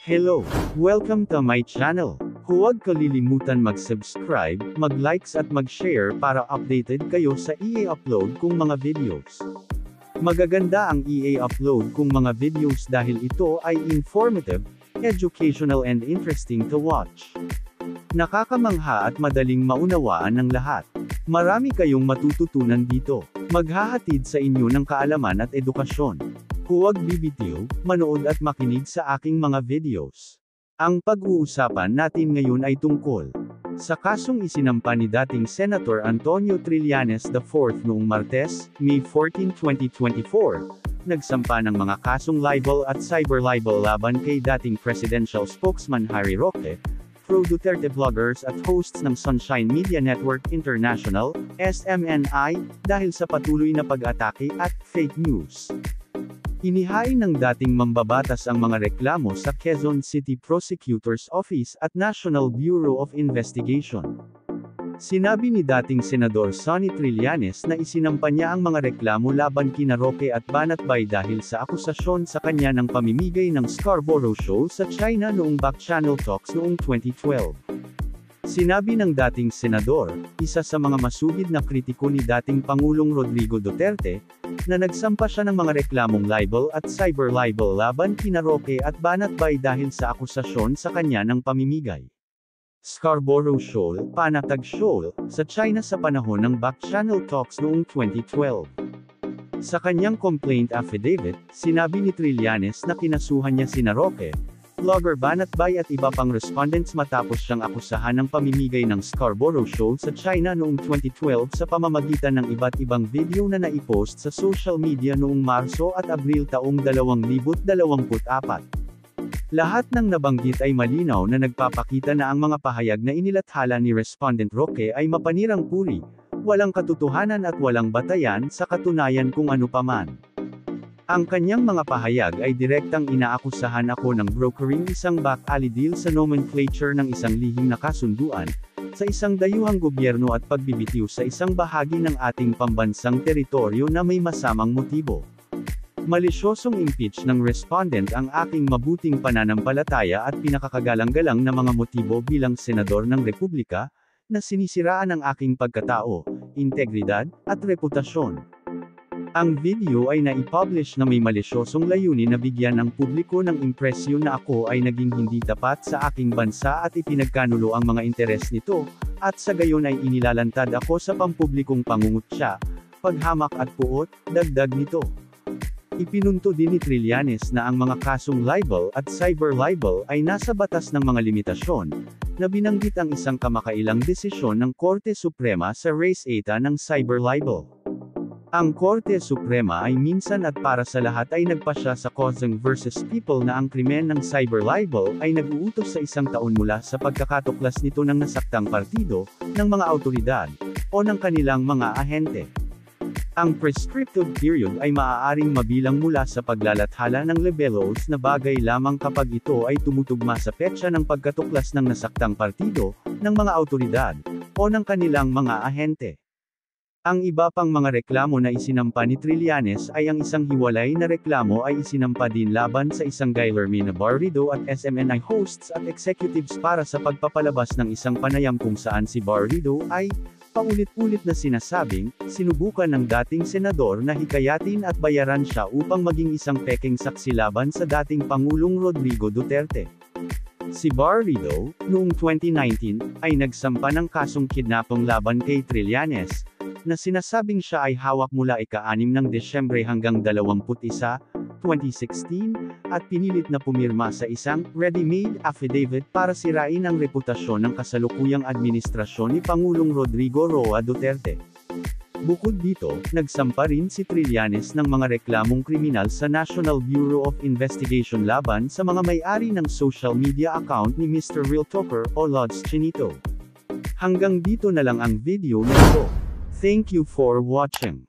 Hello! Welcome to my channel. Huwag kalilimutan mag-subscribe, mag-likes at mag-share para updated kayo sa i-upload kong mga videos. Magaganda ang i-upload kong mga videos dahil ito ay informative, educational and interesting to watch. Nakakamangha at madaling maunawaan ng lahat. Marami kayong matututunan dito. Maghahatid sa inyo ng kaalaman at edukasyon. Huwag bibitiw, manood at makinig sa aking mga videos. Ang pag-uusapan natin ngayon ay tungkol sa kasong isinampa ni dating Senator Antonio Trillanes IV noong Martes, May 14, 2024. Nagsampa ng mga kasong libel at cyber libel laban kay dating presidential spokesman Harry Roque, pro-Duterte vloggers at hosts ng Sunshine Media Network International, SMNI, dahil sa patuloy na pag-atake at fake news. Inihain ng dating mambabatas ang mga reklamo sa Quezon City Prosecutor's Office at National Bureau of Investigation. Sinabi ni dating Senador Sonny Trillanes na isinampa niya ang mga reklamo laban kina Roque at Banatbay dahil sa akusasyon sa kanya ng pamimigay ng Scarborough Shoal sa China noong Back Channel Talks noong 2012. Sinabi ng dating senador, isa sa mga masugid na kritiko ni dating Pangulong Rodrigo Duterte, na nagsampa siya ng mga reklamong libel at cyber libel laban kina Roque at Banatbay dahil sa akusasyon sa kanya ng pamimigay Scarborough Shoal, Panatag Shoal, sa China sa panahon ng Back Channel Talks noong 2012. Sa kanyang complaint affidavit, sinabi ni Trillanes na kinasuhan niya sina Roque, vlogger Banatbay at iba pang respondents matapos siyang akusahan ng pamimigay ng Scarborough Shoal sa China noong 2012 sa pamamagitan ng iba't ibang video na naipost sa social media noong Marso at Abril taong 2024. Lahat ng nabanggit ay malinaw na nagpapakita na ang mga pahayag na inilathala ni Respondent Roque ay mapanirang puri, walang katotohanan at walang batayan sa katunayan kung ano paman. Ang kanyang mga pahayag ay direktang inaakusahan ako ng brokering isang back-alley deal sa nomenclature ng isang lihim na kasunduan, sa isang dayuhang gobyerno at pagbibitiw sa isang bahagi ng ating pambansang teritoryo na may masamang motibo. Malisyosong impeach ng respondent ang aking mabuting pananampalataya at pinakakagalang-galang na mga motibo bilang senador ng Republika, na sinisiraan ang aking pagkatao, integridad, at reputasyon. Ang video ay naipublish na may malisyosong layunin na bigyan ng publiko ng impresyon na ako ay naging hindi tapat sa aking bansa at ipinagkanulo ang mga interes nito, at sa gayon ay inilalantad ako sa pampublikong pangungutya, paghamak at puot, dagdag nito. Ipinunto din ni Trillanes na ang mga kasong libel at cyber libel ay nasa batas ng mga limitasyon, na binanggit ang isang kamakailang desisyon ng Korte Suprema sa Res Eta ng cyber libel. Ang Korte Suprema ay minsan at para sa lahat ay nagpasya sa Kozeng vs. People na ang krimen ng cyber libel ay nag-uutos sa 1 taon mula sa pagkakatuklas nito ng nasaktang partido, ng mga awtoridad, o ng kanilang mga ahente. Ang prescriptive period ay maaaring mabilang mula sa paglalathala ng libelos na bagay lamang kapag ito ay tumutugma sa petsa ng pagkatuklas ng nasaktang partido, ng mga awtoridad, o ng kanilang mga ahente. Ang iba pang mga reklamo na isinampa ni Trillanes ay ang isang hiwalay na reklamo ay isinampa din laban sa isang Guillermo Barrido at SMNI hosts at executives para sa pagpapalabas ng isang panayam kung saan si Barrido ay paulit-ulit na sinasabing, sinubukan ng dating senador na hikayatin at bayaran siya upang maging isang pekeng saksi laban sa dating Pangulong Rodrigo Duterte. Si Barrido, noong 2019, ay nagsampa ng kasong kidnapong laban kay Trillanes, na sinasabing siya ay hawak mula ika-6 ng Desyembre hanggang 21, 2016, at pinilit na pumirma sa isang ready-made affidavit para sirain ang reputasyon ng kasalukuyang administrasyon ni Pangulong Rodrigo Roa Duterte. Bukod dito, nagsampa rin si Trillanes ng mga reklamong kriminal sa National Bureau of Investigation laban sa mga may-ari ng social media account ni Mr. Real Talker o Lods Chinito. Hanggang dito na lang ang video na ito. Thank you for watching.